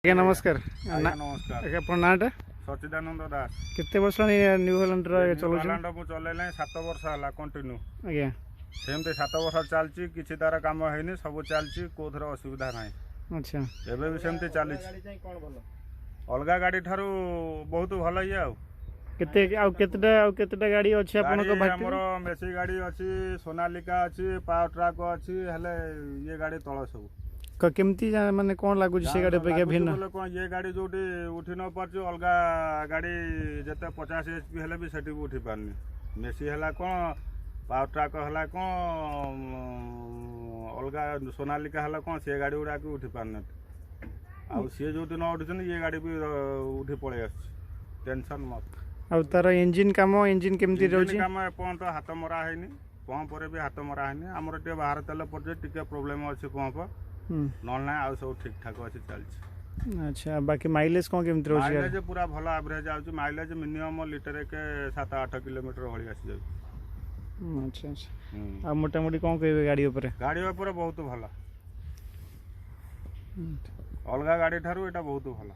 ଆଜ୍ଞା ନମସ୍କାର। ନମସ୍କାର। ଆଜ୍ଞା ଆପଣ ନାଁଟା? ସଚିଦାନନ୍ଦ ଦାସ। କେତେ ବର୍ଷ ନ୍ୟୁ ହଲାଣ୍ଡର ଚଲାଉଛନ୍ତି? ହଲାଣ୍ଡ ମୁଁ ଚଲେଇଲାଣି 7 ବର୍ଷ ହେଲା କଣ୍ଟିନ୍ୟୁ। ଆଜ୍ଞା ସେମିତି 7 ବର୍ଷ ଚାଲିଛି, କିଛି ତାର କାମ ହେଇନି, ସବୁ ଚାଲିଛି, କୋଉଥିରେ ଅସୁବିଧା ନାହିଁ। ଆଚ୍ଛା ଏବେ ବି ସେମିତି ଚାଲିଛି। ଅଲଗା ଗାଡ଼ି ଠାରୁ ବହୁତ ଭଲ ଇଏ ଆଉ। କେତେଟା ଗାଡ଼ି ଅଛି ଆପଣଙ୍କ ଗାଡ଼ି ଭାଟିରେ? ଆମର ମେସି ଗାଡ଼ି ଅଛି, ସୋନାଲିକା ଅଛି, ପାୱାର ଟ୍ରାକ୍ ଅଛି, ହେଲେ ଇଏ ଗାଡ଼ି ତଳ ସବୁ। କେମିତି ମାନେ କ'ଣ ଲାଗୁଛି ସେ ଗାଡ଼ି ଅପେକ୍ଷା ଭିନ୍ନ? କ'ଣ ଇଏ ଗାଡ଼ି ଯୋଉଠି ଉଠି ନ ପାରୁଛି, ଅଲଗା ଗାଡ଼ି ଯେତେ 50 HP ହେଲେ ବି ସେଠି ବି ଉଠି ପାରୁନି। ମେସି ହେଲା କ'ଣ, ପାୱାର ଟ୍ରାକ୍ ହେଲା କ'ଣ, ଅଲଗା ସୋନାଲିକା ହେଲା କ'ଣ, ସେ ଗାଡ଼ି ଗୁଡ଼ାକ ଉଠି ପାରୁନାହାନ୍ତି। ଆଉ ସିଏ ଯୋଉଠି ନ ଉଠୁଛନ୍ତି ଇଏ ଗାଡ଼ି ବି ଉଠି ପଳେଇ ଆସୁଛି। ଟେନସନ୍ ମତ। ଆଉ ତାର ଇଞ୍ଜିନ୍ କେମିତି ରହୁଛି? କାମ ଏପର୍ଯ୍ୟନ୍ତ ହାତ ମରା ହେଇନି, ପମ୍ପରେ ବି ହାତ ମରା ହେଇନି। ଆମର ଟିକେ ବାହାର ତେଲ ପଡ଼ିଛି, ଟିକେ ପ୍ରୋବ୍ଲେମ୍ ଅଛି ପମ୍ପ, ନହେଲେ ନାହିଁ ଆଉ ସବୁ ଠିକ୍ ଠାକ୍ ଅଛି, ଚାଲିଛି। ଆଚ୍ଛା, ବାକି ମାଇଲେଜ୍ କ'ଣ କେମିତି ରହୁଛି? ମାଇଲେଜ୍ ପୁରା ଭଲ ଆଭରେଜ ଆଉଛି। ମାଇଲେଜ୍ ମିନିମମ୍ ଲିଟରକେ 7-8 କିଲୋମିଟର ଭଳି ଆସିଯାଉଛି। ଆଚ୍ଛା ଆଚ୍ଛା। ଆଉ ମୋଟାମୋଟି କ'ଣ କହିବେ ଗାଡ଼ି ଉପରେ? ଗାଡ଼ି ଉପରେ ବହୁତ ଭଲ, ଅଲଗା ଗାଡ଼ି ଠାରୁ ଏଇଟା ବହୁତ ଭଲ।